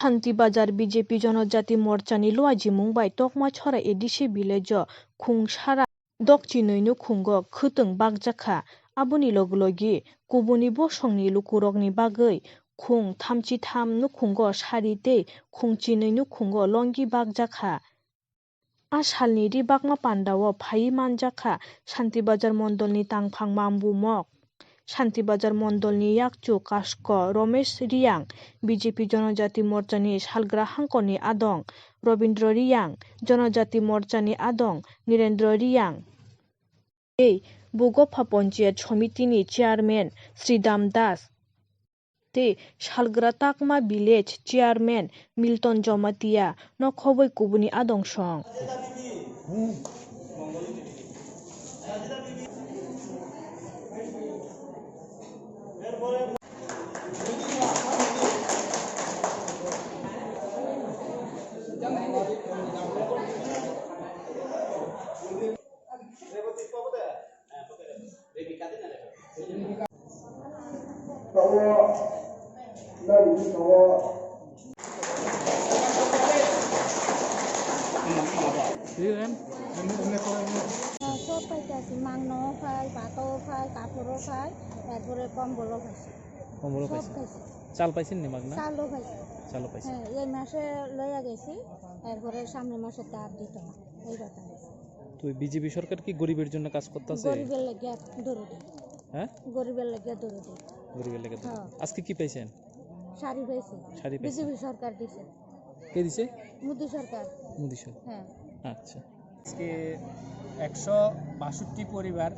Shantibazar BJP জনজাতি মোर्चानि लुआजिमुं bai tokma chhora edisi village khungsara dokchinoi khungo khwtwng bakjaka aboni loglogi kubuni bosongni lukurokni bagwi khung thamchi-tham nukhungo sari tei khungchinoi khungo longi bakjaka a salni ribakma pandao phai manjaka Santirbazar মণ্ডলনি tangphang mambu mok Santirbazar মণ্ডলনি yakchu kasko Romesh Riyang BJP জনজাতি মোर्चानि salgra hangkoni adong Robindra Riyang জনজাতি মোर्चानि adong Nirendra Riyang ei Bugopha Panchayat Samitini chairman Sridham Das tei salgra takma village chairman Milton Jomatia no khoboi kubuni adong song সব পাইতেছি মাংন খাই ভাতও খাই কাপড়ও খাই তারপরে কম্বলও খাইছি সব খাইছি চাল পাইছেন নি মাগনা চালও খাইছি চালও পাইছেন হ্যাঁ এই মাসে লইয়া গেছি তারপরে সামনের মাসে তার দিত না এই কথা তো বিজেপি সরকার কি গরিবের জন্য কাজ করতেছে গরিবের লাগিয়া দরদি হ্যাঁ গরিবের লাগিয়া দরদি গরিবের লাগে আজকে কি পাইছেন শাড়ি পাইছি শাড়ি পাইছেন বিজেপি সরকার দিছে কে দিছে মোদি সরকার হ্যাঁ আচ্ছা আজকে 162 পরিবার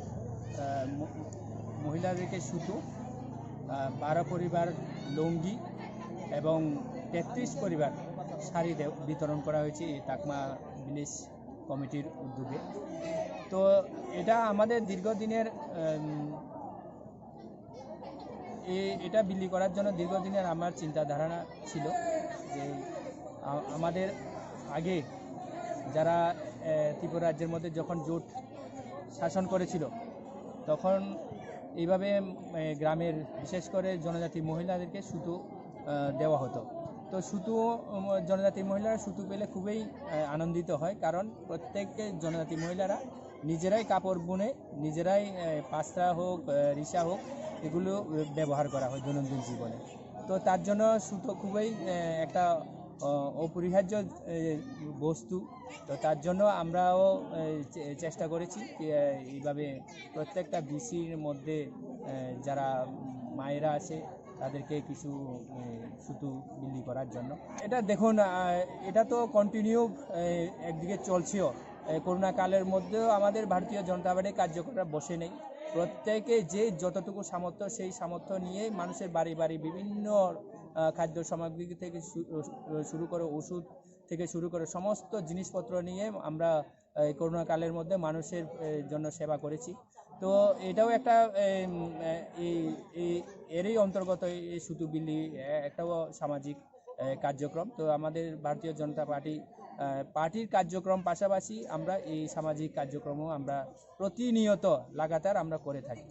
মহিলাদেরকে সুতো 12 পরিবার লুঙ্গি এবং 33 পরিবার শাড়ি বিতরণ করা হয়েছে এই টাকমা ভিলেজ কমিটির উদ্যোগে। তো এটা আমাদের দীর্ঘদিনের এটা বিলি করার জন্য দীর্ঘদিনের আমার চিন্তাধারা ছিল যে আমাদের আগে যারা ত্রিপুরা রাজ্যের মধ্যে যখন জোট শাসন করেছিল তখন এইভাবে গ্রামের বিশেষ করে জনজাতি মহিলাদেরকে সুতো দেওয়া হতো। তো সুতো জনজাতি মহিলারা সুতো পেলে খুবই আনন্দিত হয়, কারণ প্রত্যেক জনজাতি মহিলারা নিজেরাই কাপড় বুনে নিজেরাই পাস্তা হোক রিসা হোক এগুলো ব্যবহার করা হয় দৈনন্দিন জীবনে। তো তার জন্য সুতো খুবই একটা অপরিহার্য বস্তু। তো তার জন্য আমরাও চেষ্টা করেছি এইভাবে প্রত্যেকটা বিসির মধ্যে যারা মায়েরা আছে তাদেরকে কিছু সুতো বিলি করার জন্য। এটা দেখুন, এটা তো কন্টিনিউ একদিকে চলছেও। করোনা কালের মধ্যেও আমাদের ভারতীয় জনতা পার্টির কার্যকররা বসে নেই। প্রত্যেকে যে যতটুকু সামর্থ্য সেই সামর্থ্য নিয়ে মানুষের বাড়ি বাড়ি বিভিন্ন খাদ্য সামগ্রী থেকে শুরু করে ওষুধ থেকে শুরু করে সমস্ত জিনিসপত্র নিয়ে আমরা করোনা কালের মধ্যে মানুষের জন্য সেবা করেছি। তো এটাও একটা এরই অন্তর্গত এই সুতো বিলি একটাও সামাজিক কার্যক্রম। তো আমাদের ভারতীয় জনতা পার্টির কার্যক্রম পাশাপাশি আমরা এই সামাজিক কার্যক্রমও আমরা প্রতিনিয়ত লাগাতার আমরা করে থাকি।